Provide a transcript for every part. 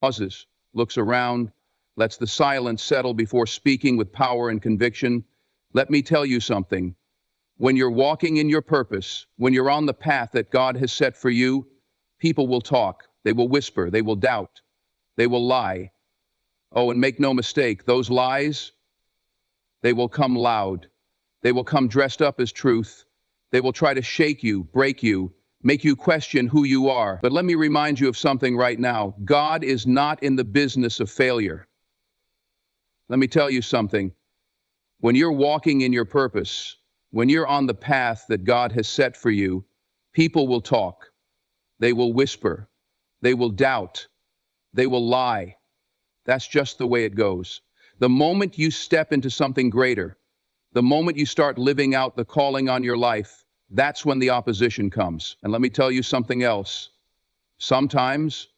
Pauses, looks around, lets the silence settle before speaking with power and conviction. Let me tell you something. When you're walking in your purpose, when you're on the path that God has set for you, people will talk, they will whisper, they will doubt, they will lie. Oh, and make no mistake, those lies, they will come loud. They will come dressed up as truth. They will try to shake you, break you, make you question who you are. But let me remind you of something right now. God is not in the business of failure. Let me tell you something. When you're walking in your purpose, when you're on the path that God has set for you, people will talk. They will whisper. They will doubt. They will lie. That's just the way it goes. The moment you step into something greater, the moment you start living out the calling on your life, that's when the opposition comes. And let me tell you something else. Sometimes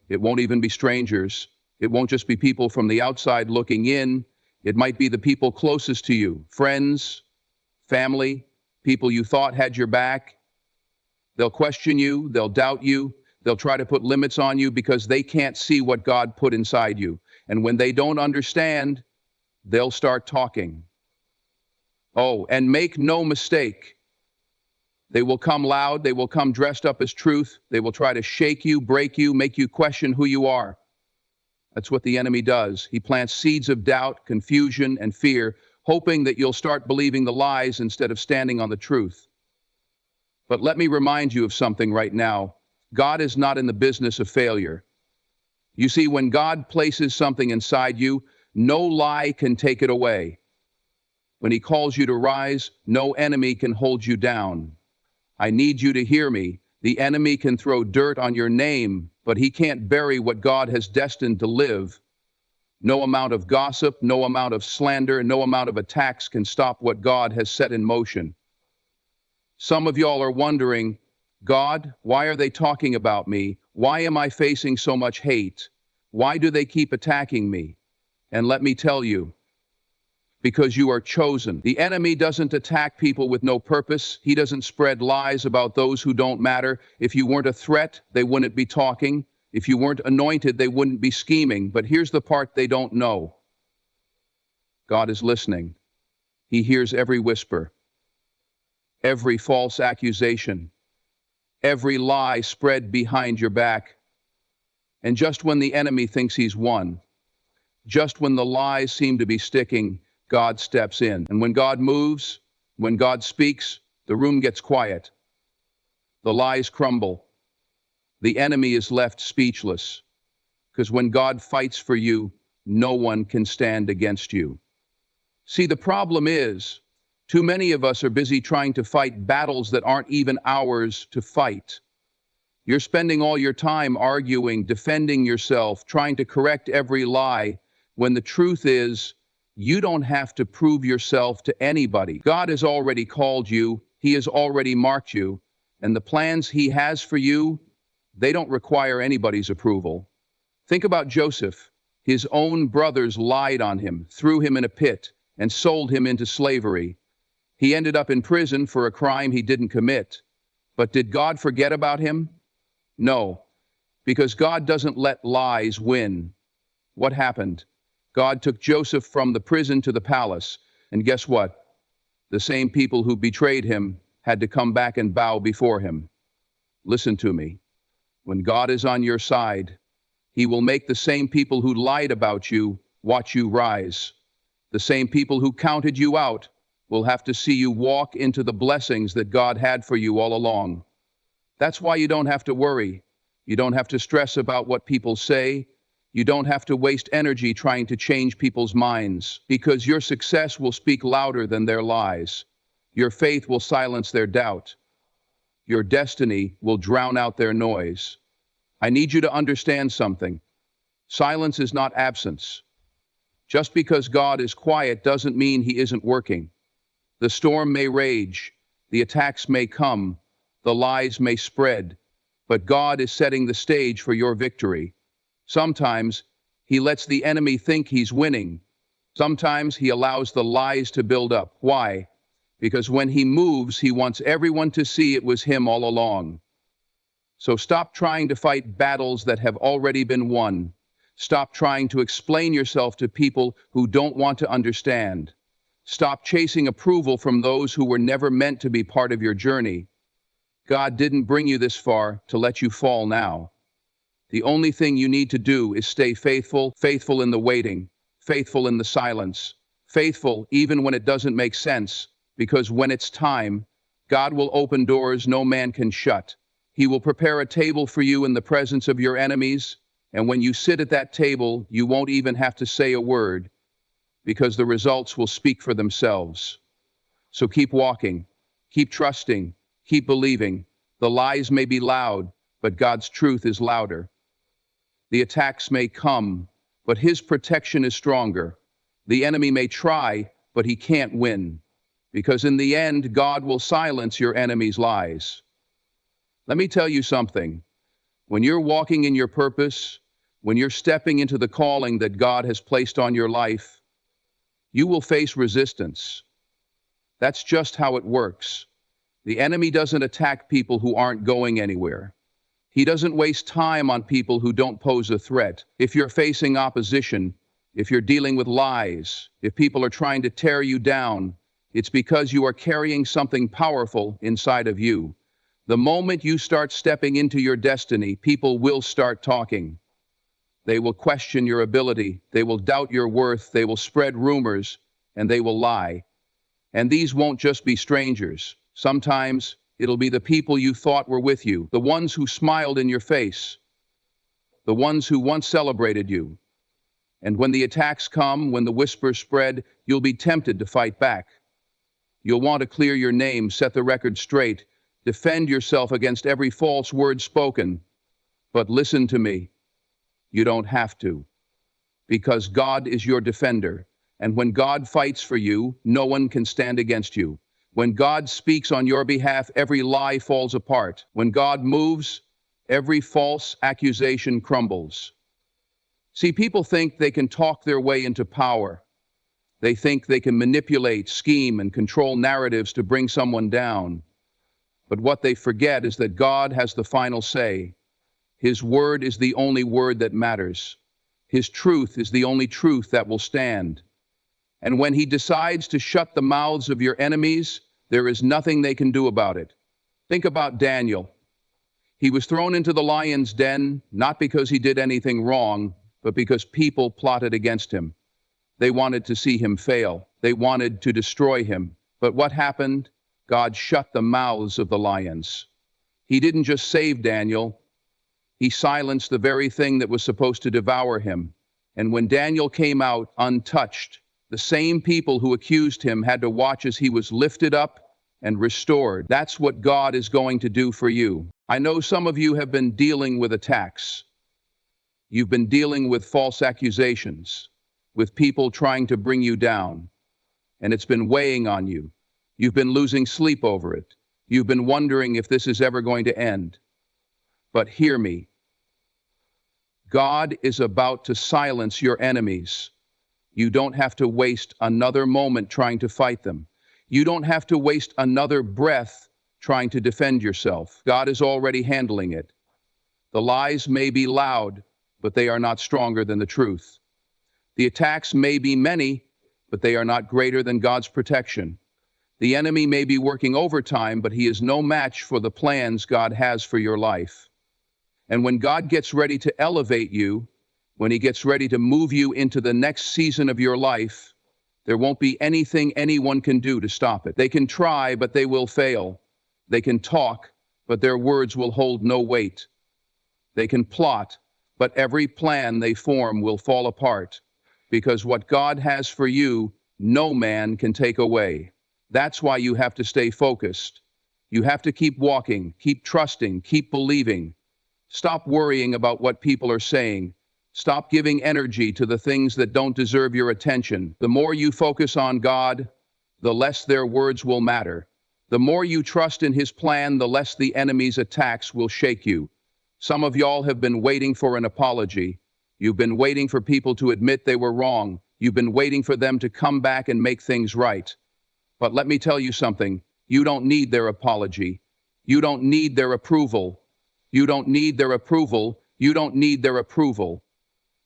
it won't even be strangers. It won't just be people from the outside looking in. It might be the people closest to you, friends, family, people you thought had your back. They'll question you. They'll doubt you. They'll try to put limits on you because they can't see what God put inside you. And when they don't understand, they'll start talking. Oh, and make no mistake, they will come loud, they will come dressed up as truth, they will try to shake you, break you, make you question who you are. That's what the enemy does. He plants seeds of doubt, confusion, and fear, hoping that you'll start believing the lies instead of standing on the truth. But let me remind you of something right now. God is not in the business of failure. You see, when God places something inside you, no lie can take it away. When he calls you to rise, no enemy can hold you down. I need you to hear me. The enemy can throw dirt on your name, but he can't bury what God has destined to live. No amount of gossip, no amount of slander, no amount of attacks can stop what God has set in motion. Some of y'all are wondering, God, why are they talking about me? Why am I facing so much hate? Why do they keep attacking me? And let me tell you, because you are chosen. The enemy doesn't attack people with no purpose. He doesn't spread lies about those who don't matter. If you weren't a threat, they wouldn't be talking. If you weren't anointed, they wouldn't be scheming. But here's the part they don't know. God is listening. He hears every whisper, every false accusation, every lie spread behind your back. And just when the enemy thinks he's won, just when the lies seem to be sticking, God steps in. And when God moves, when God speaks, the room gets quiet. The lies crumble. The enemy is left speechless. Because when God fights for you, no one can stand against you. See, the problem is, too many of us are busy trying to fight battles that aren't even ours to fight. You're spending all your time arguing, defending yourself, trying to correct every lie, when the truth is, you don't have to prove yourself to anybody. God has already called you. He has already marked you. And the plans he has for you, they don't require anybody's approval. Think about Joseph. His own brothers lied on him, threw him in a pit, and sold him into slavery. He ended up in prison for a crime he didn't commit. But did God forget about him? No, because God doesn't let lies win. What happened? God took Joseph from the prison to the palace, and guess what? The same people who betrayed him had to come back and bow before him. Listen to me. When God is on your side, he will make the same people who lied about you watch you rise. The same people who counted you out will have to see you walk into the blessings that God had for you all along. That's why you don't have to worry. You don't have to stress about what people say. You don't have to waste energy trying to change people's minds, because your success will speak louder than their lies. Your faith will silence their doubt. Your destiny will drown out their noise. I need you to understand something. Silence is not absence. Just because God is quiet doesn't mean he isn't working. The storm may rage, the attacks may come, the lies may spread, but God is setting the stage for your victory. Sometimes he lets the enemy think he's winning. Sometimes he allows the lies to build up. Why? Because when he moves, he wants everyone to see it was him all along. So stop trying to fight battles that have already been won. Stop trying to explain yourself to people who don't want to understand. Stop chasing approval from those who were never meant to be part of your journey. God didn't bring you this far to let you fall now. The only thing you need to do is stay faithful, faithful in the waiting, faithful in the silence, faithful even when it doesn't make sense, because when it's time, God will open doors no man can shut. He will prepare a table for you in the presence of your enemies, and when you sit at that table, you won't even have to say a word, because the results will speak for themselves. So keep walking, keep trusting, keep believing. The lies may be loud, but God's truth is louder. The attacks may come, but His protection is stronger. The enemy may try, but he can't win, because in the end, God will silence your enemy's lies. Let me tell you something. When you're walking in your purpose, when you're stepping into the calling that God has placed on your life, you will face resistance. That's just how it works. The enemy doesn't attack people who aren't going anywhere. He doesn't waste time on people who don't pose a threat. If you're facing opposition, if you're dealing with lies, if people are trying to tear you down, it's because you are carrying something powerful inside of you. The moment you start stepping into your destiny, people will start talking. They will question your ability, they will doubt your worth, they will spread rumors, and they will lie. And these won't just be strangers. Sometimes it'll be the people you thought were with you, the ones who smiled in your face, the ones who once celebrated you. And when the attacks come, when the whispers spread, you'll be tempted to fight back. You'll want to clear your name, set the record straight, defend yourself against every false word spoken. But listen to me. You don't have to, because God is your defender. And when God fights for you, no one can stand against you. When God speaks on your behalf, every lie falls apart. When God moves, every false accusation crumbles. See, people think they can talk their way into power. They think they can manipulate, scheme, and control narratives to bring someone down. But what they forget is that God has the final say. His word is the only word that matters. His truth is the only truth that will stand. And when He decides to shut the mouths of your enemies, there is nothing they can do about it. Think about Daniel. He was thrown into the lion's den, not because he did anything wrong, but because people plotted against him. They wanted to see him fail. They wanted to destroy him. But what happened? God shut the mouths of the lions. He didn't just save Daniel. He silenced the very thing that was supposed to devour him. And when Daniel came out untouched, the same people who accused him had to watch as he was lifted up and restored. That's what God is going to do for you. I know some of you have been dealing with attacks. You've been dealing with false accusations, with people trying to bring you down, and it's been weighing on you. You've been losing sleep over it. You've been wondering if this is ever going to end. But hear me. God is about to silence your enemies. You don't have to waste another moment trying to fight them. You don't have to waste another breath trying to defend yourself. God is already handling it. The lies may be loud, but they are not stronger than the truth. The attacks may be many, but they are not greater than God's protection. The enemy may be working overtime, but he is no match for the plans God has for your life. And when God gets ready to elevate you, when He gets ready to move you into the next season of your life, there won't be anything anyone can do to stop it. They can try, but they will fail. They can talk, but their words will hold no weight. They can plot, but every plan they form will fall apart, because what God has for you, no man can take away. That's why you have to stay focused. You have to keep walking, keep trusting, keep believing. Stop worrying about what people are saying. Stop giving energy to the things that don't deserve your attention. The more you focus on God, the less their words will matter. The more you trust in His plan, the less the enemy's attacks will shake you. Some of y'all have been waiting for an apology. You've been waiting for people to admit they were wrong. You've been waiting for them to come back and make things right. But let me tell you something. You don't need their apology. You don't need their approval. You don't need their approval. You don't need their approval.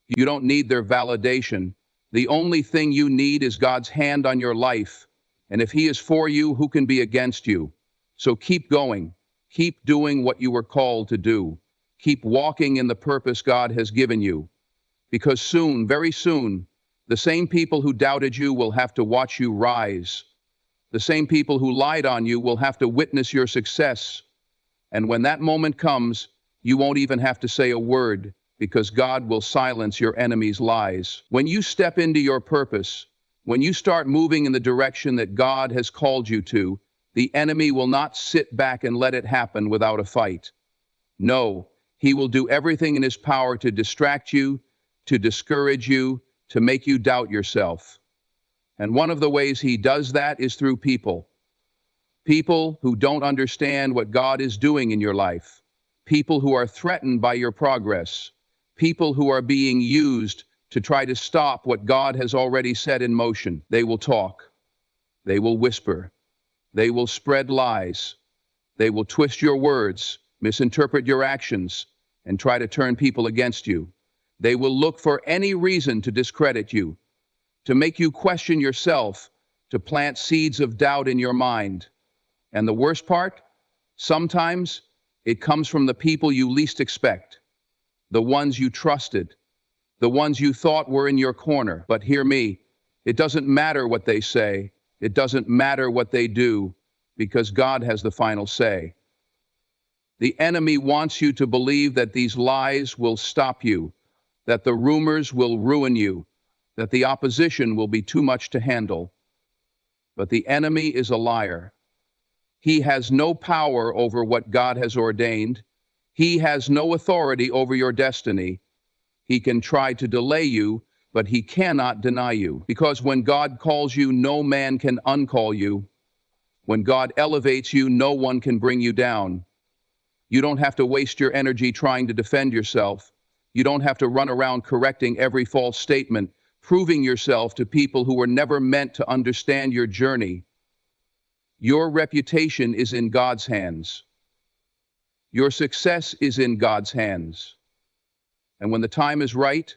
You don't need their validation. The only thing you need is God's hand on your life. And if He is for you, who can be against you? So keep going. Keep doing what you were called to do. Keep walking in the purpose God has given you. Because soon, very soon, the same people who doubted you will have to watch you rise. The same people who lied on you will have to witness your success. And when that moment comes, you won't even have to say a word, because God will silence your enemy's lies. When you step into your purpose, when you start moving in the direction that God has called you to, the enemy will not sit back and let it happen without a fight. No, he will do everything in his power to distract you, to discourage you, to make you doubt yourself. And one of the ways he does that is through people. People who don't understand what God is doing in your life. People who are threatened by your progress. People who are being used to try to stop what God has already set in motion. They will talk. They will whisper. They will spread lies. They will twist your words, misinterpret your actions, and try to turn people against you. They will look for any reason to discredit you, to make you question yourself, to plant seeds of doubt in your mind. And the worst part, sometimes it comes from the people you least expect, the ones you trusted, the ones you thought were in your corner. But hear me, it doesn't matter what they say, it doesn't matter what they do, because God has the final say. The enemy wants you to believe that these lies will stop you, that the rumors will ruin you, that the opposition will be too much to handle. But the enemy is a liar. He has no power over what God has ordained. He has no authority over your destiny. He can try to delay you, but he cannot deny you. Because when God calls you, no man can uncall you. When God elevates you, no one can bring you down. You don't have to waste your energy trying to defend yourself. You don't have to run around correcting every false statement, proving yourself to people who were never meant to understand your journey. Your reputation is in God's hands. Your success is in God's hands. And when the time is right,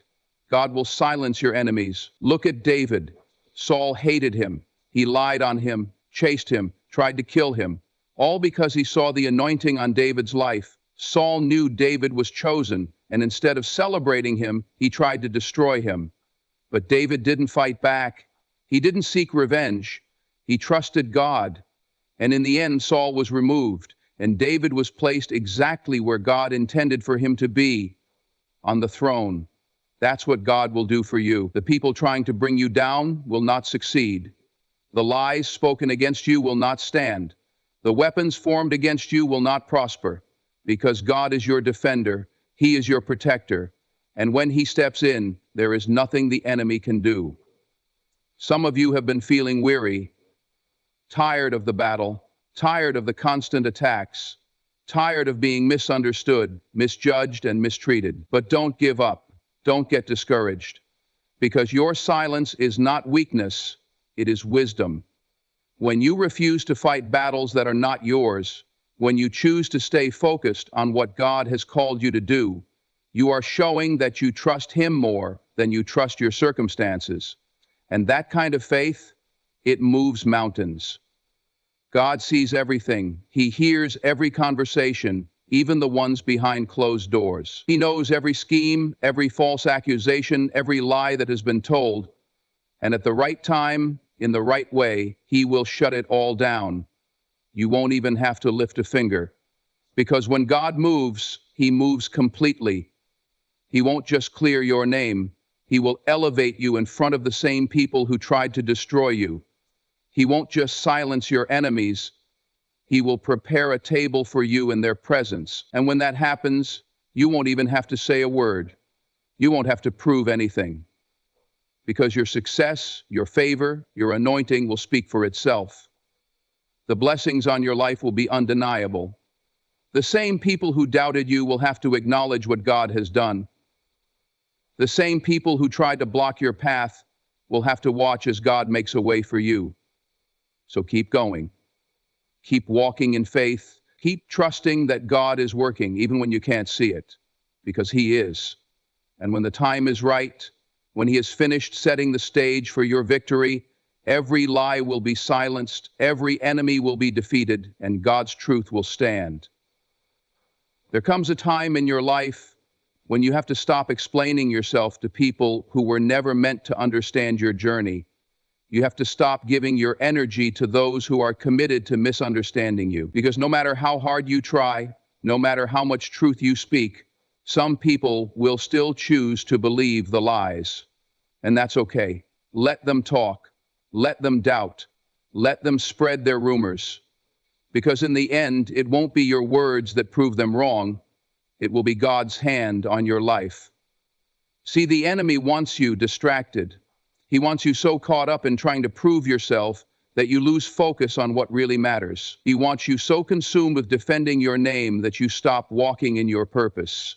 God will silence your enemies. Look at David. Saul hated him. He lied on him, chased him, tried to kill him, all because he saw the anointing on David's life. Saul knew David was chosen, and instead of celebrating him, he tried to destroy him. But David didn't fight back. He didn't seek revenge. He trusted God. And in the end, Saul was removed, and David was placed exactly where God intended for him to be, on the throne. That's what God will do for you. The people trying to bring you down will not succeed. The lies spoken against you will not stand. The weapons formed against you will not prosper, because God is your defender. He is your protector. And when he steps in, there is nothing the enemy can do. Some of you have been feeling weary, tired of the battle, tired of the constant attacks, tired of being misunderstood, misjudged, and mistreated. But don't give up. Don't get discouraged, because your silence is not weakness, it is wisdom. When you refuse to fight battles that are not yours, when you choose to stay focused on what God has called you to do, you are showing that you trust Him more than you trust your circumstances. And that kind of faith, it moves mountains. God sees everything. He hears every conversation, even the ones behind closed doors. He knows every scheme, every false accusation, every lie that has been told. And at the right time, in the right way, He will shut it all down. You won't even have to lift a finger. Because when God moves, He moves completely. He won't just clear your name. He will elevate you in front of the same people who tried to destroy you. He won't just silence your enemies. He will prepare a table for you in their presence. And when that happens, you won't even have to say a word. You won't have to prove anything. Because your success, your favor, your anointing will speak for itself. The blessings on your life will be undeniable. The same people who doubted you will have to acknowledge what God has done. The same people who tried to block your path will have to watch as God makes a way for you. So keep going. Keep walking in faith. Keep trusting that God is working even when you can't see it, because He is. And when the time is right, when He has finished setting the stage for your victory, every lie will be silenced, every enemy will be defeated, and God's truth will stand. There comes a time in your life when you have to stop explaining yourself to people who were never meant to understand your journey. You have to stop giving your energy to those who are committed to misunderstanding you. Because no matter how hard you try, no matter how much truth you speak, some people will still choose to believe the lies. And that's okay. Let them talk. Let them doubt. Let them spread their rumors. Because in the end, it won't be your words that prove them wrong. It will be God's hand on your life. See, the enemy wants you distracted. He wants you so caught up in trying to prove yourself that you lose focus on what really matters. He wants you so consumed with defending your name that you stop walking in your purpose.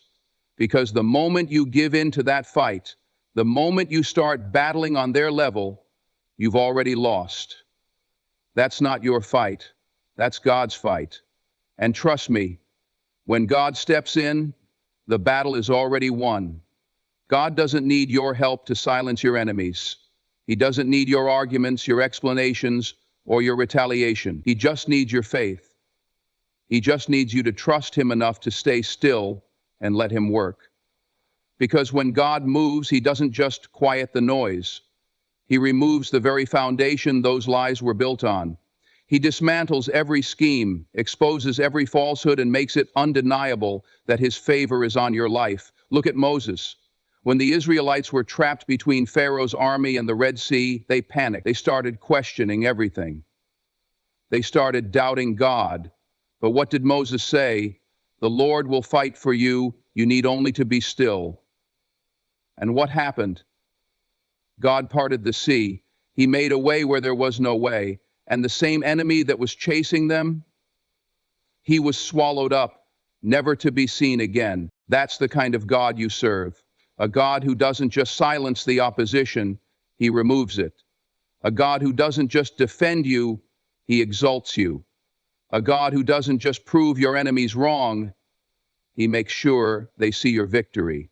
Because the moment you give in to that fight, the moment you start battling on their level, you've already lost. That's not your fight. That's God's fight. And trust me, when God steps in, the battle is already won. God doesn't need your help to silence your enemies. He doesn't need your arguments, your explanations, or your retaliation. He just needs your faith. He just needs you to trust Him enough to stay still and let Him work. Because when God moves, He doesn't just quiet the noise. He removes the very foundation those lies were built on. He dismantles every scheme, exposes every falsehood, and makes it undeniable that His favor is on your life. Look at Moses. When the Israelites were trapped between Pharaoh's army and the Red Sea, they panicked. They started questioning everything. They started doubting God. But what did Moses say? The Lord will fight for you. You need only to be still. And what happened? God parted the sea. He made a way where there was no way. And the same enemy that was chasing them, he was swallowed up, never to be seen again. That's the kind of God you serve. A God who doesn't just silence the opposition, He removes it. A God who doesn't just defend you, He exalts you. A God who doesn't just prove your enemies wrong, He makes sure they see your victory.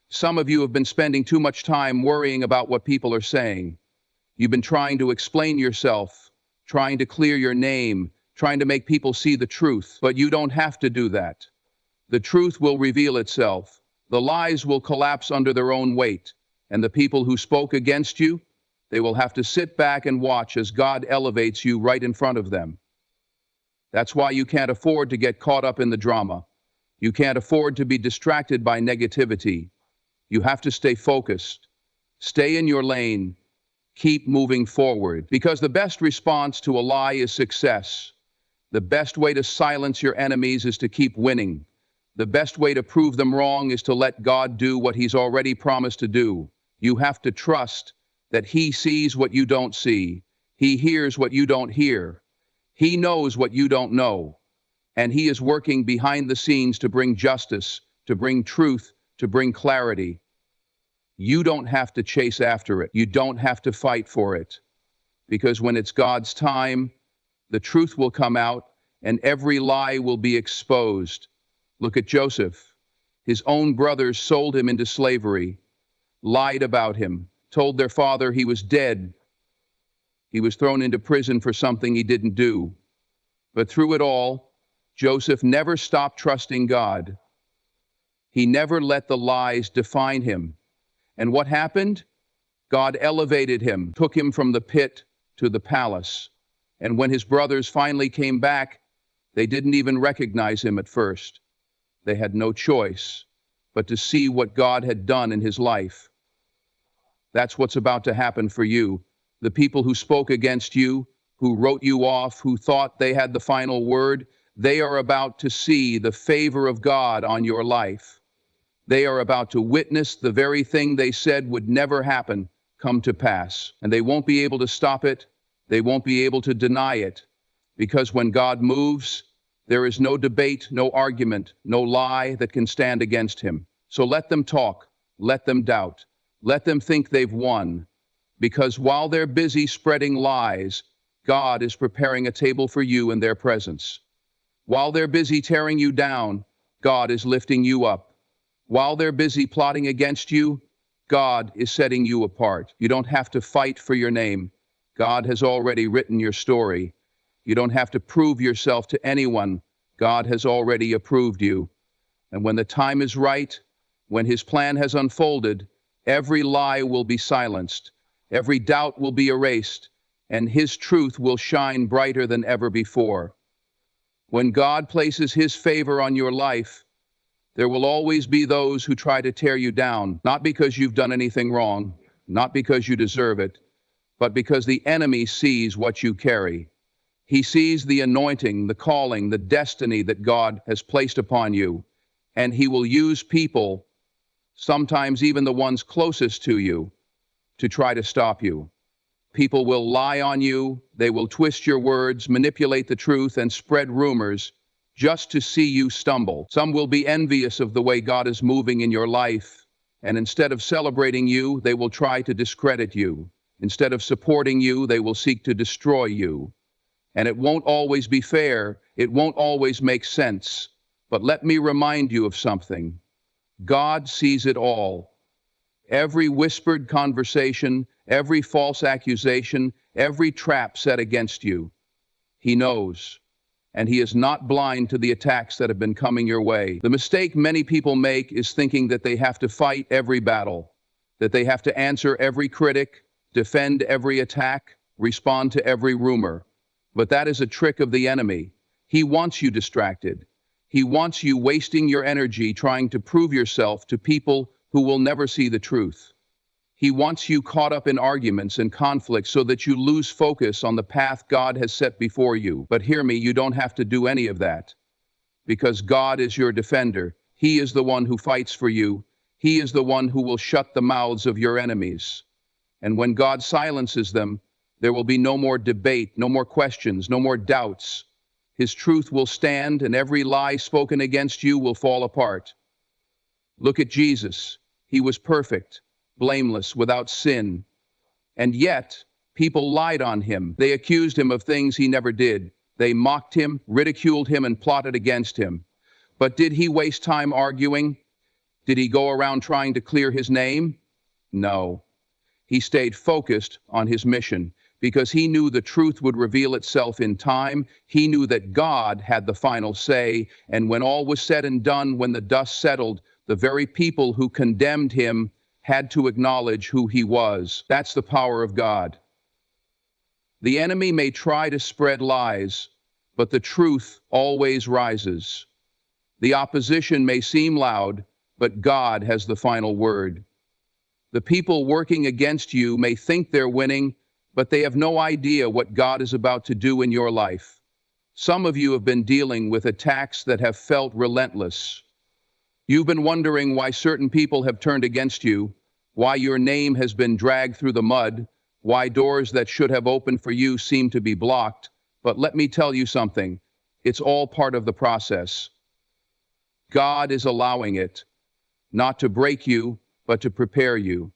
Some of you have been spending too much time worrying about what people are saying. You've been trying to explain yourself, trying to clear your name, trying to make people see the truth, but you don't have to do that. The truth will reveal itself. The lies will collapse under their own weight, and the people who spoke against you, they will have to sit back and watch as God elevates you right in front of them. That's why you can't afford to get caught up in the drama. You can't afford to be distracted by negativity. You have to stay focused. Stay in your lane. Keep moving forward, because the best response to a lie is success. The best way to silence your enemies is to keep winning. The best way to prove them wrong is to let God do what He's already promised to do. You have to trust that He sees what you don't see. He hears what you don't hear. He knows what you don't know. And He is working behind the scenes to bring justice, to bring truth, to bring clarity. You don't have to chase after it. You don't have to fight for it. Because when it's God's time, the truth will come out and every lie will be exposed. Look at Joseph. His own brothers sold him into slavery, lied about him, told their father he was dead. He was thrown into prison for something he didn't do. But through it all, Joseph never stopped trusting God. He never let the lies define him. And what happened? God elevated him, took him from the pit to the palace. And when his brothers finally came back, they didn't even recognize him at first. They had no choice but to see what God had done in his life. That's what's about to happen for you. The people who spoke against you, who wrote you off, who thought they had the final word, they are about to see the favor of God on your life. They are about to witness the very thing they said would never happen come to pass. And they won't be able to stop it. They won't be able to deny it. Because when God moves, there is no debate, no argument, no lie that can stand against Him. So let them talk. Let them doubt. Let them think they've won. Because while they're busy spreading lies, God is preparing a table for you in their presence. While they're busy tearing you down, God is lifting you up. While they're busy plotting against you, God is setting you apart. You don't have to fight for your name. God has already written your story. You don't have to prove yourself to anyone. God has already approved you. And when the time is right, when His plan has unfolded, every lie will be silenced, every doubt will be erased, and His truth will shine brighter than ever before. When God places His favor on your life, there will always be those who try to tear you down, not because you've done anything wrong, not because you deserve it, but because the enemy sees what you carry. He sees the anointing, the calling, the destiny that God has placed upon you, and He will use people, sometimes even the ones closest to you, to try to stop you. People will lie on you, they will twist your words, manipulate the truth, and spread rumors just to see you stumble. Some will be envious of the way God is moving in your life, and instead of celebrating you, they will try to discredit you. Instead of supporting you, they will seek to destroy you. And it won't always be fair, it won't always make sense. But let me remind you of something. God sees it all. Every whispered conversation, every false accusation, every trap set against you. He knows. And He is not blind to the attacks that have been coming your way. The mistake many people make is thinking that they have to fight every battle, that they have to answer every critic, defend every attack, respond to every rumor. But that is a trick of the enemy. He wants you distracted. He wants you wasting your energy trying to prove yourself to people who will never see the truth. He wants you caught up in arguments and conflicts so that you lose focus on the path God has set before you. But hear me, you don't have to do any of that, because God is your defender. He is the one who fights for you. He is the one who will shut the mouths of your enemies. And when God silences them, there will be no more debate, no more questions, no more doubts. His truth will stand, and every lie spoken against you will fall apart. Look at Jesus. He was perfect, blameless, without sin. And yet, people lied on Him. They accused Him of things He never did. They mocked Him, ridiculed Him, and plotted against Him. But did He waste time arguing? Did He go around trying to clear His name? No. He stayed focused on His mission because He knew the truth would reveal itself in time. He knew that God had the final say, and when all was said and done, when the dust settled, the very people who condemned Him had to acknowledge who He was. That's the power of God. The enemy may try to spread lies, but the truth always rises. The opposition may seem loud, but God has the final word. The people working against you may think they're winning, but they have no idea what God is about to do in your life. Some of you have been dealing with attacks that have felt relentless. You've been wondering why certain people have turned against you, why your name has been dragged through the mud, why doors that should have opened for you seem to be blocked. But let me tell you something, it's all part of the process. God is allowing it, not to break you, but to prepare you,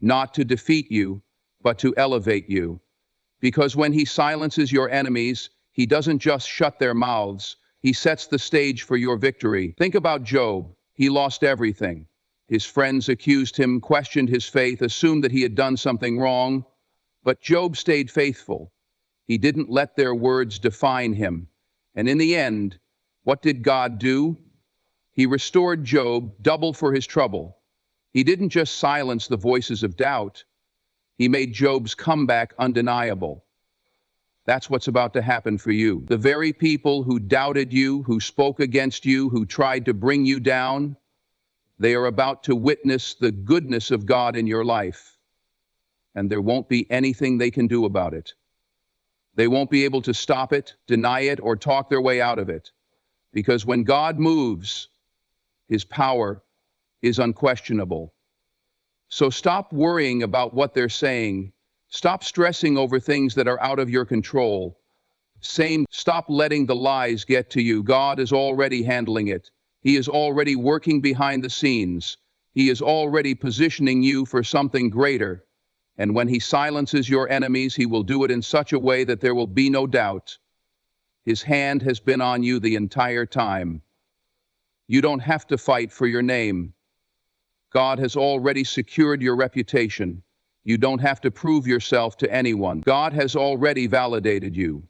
not to defeat you, but to elevate you. Because when He silences your enemies, He doesn't just shut their mouths, He sets the stage for your victory. Think about Job. He lost everything. His friends accused him, questioned his faith, assumed that he had done something wrong. But Job stayed faithful. He didn't let their words define him. And in the end, what did God do? He restored Job double for his trouble. He didn't just silence the voices of doubt. He made Job's comeback undeniable. That's what's about to happen for you. The very people who doubted you, who spoke against you, who tried to bring you down, they are about to witness the goodness of God in your life. And there won't be anything they can do about it. They won't be able to stop it, deny it, or talk their way out of it. Because when God moves, His power is unquestionable. So stop worrying about what they're saying. Stop stressing over things that are out of your control. Stop letting the lies get to you. God is already handling it. He is already working behind the scenes. He is already positioning you for something greater. And when He silences your enemies, He will do it in such a way that there will be no doubt. His hand has been on you the entire time. You don't have to fight for your name. God has already secured your reputation. You don't have to prove yourself to anyone. God has already validated you.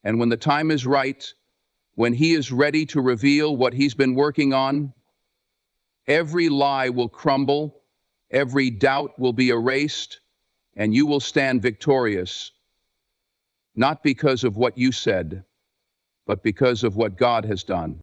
And when the time is right, when He is ready to reveal what He's been working on, every lie will crumble, every doubt will be erased, and you will stand victorious, not because of what you said, but because of what God has done.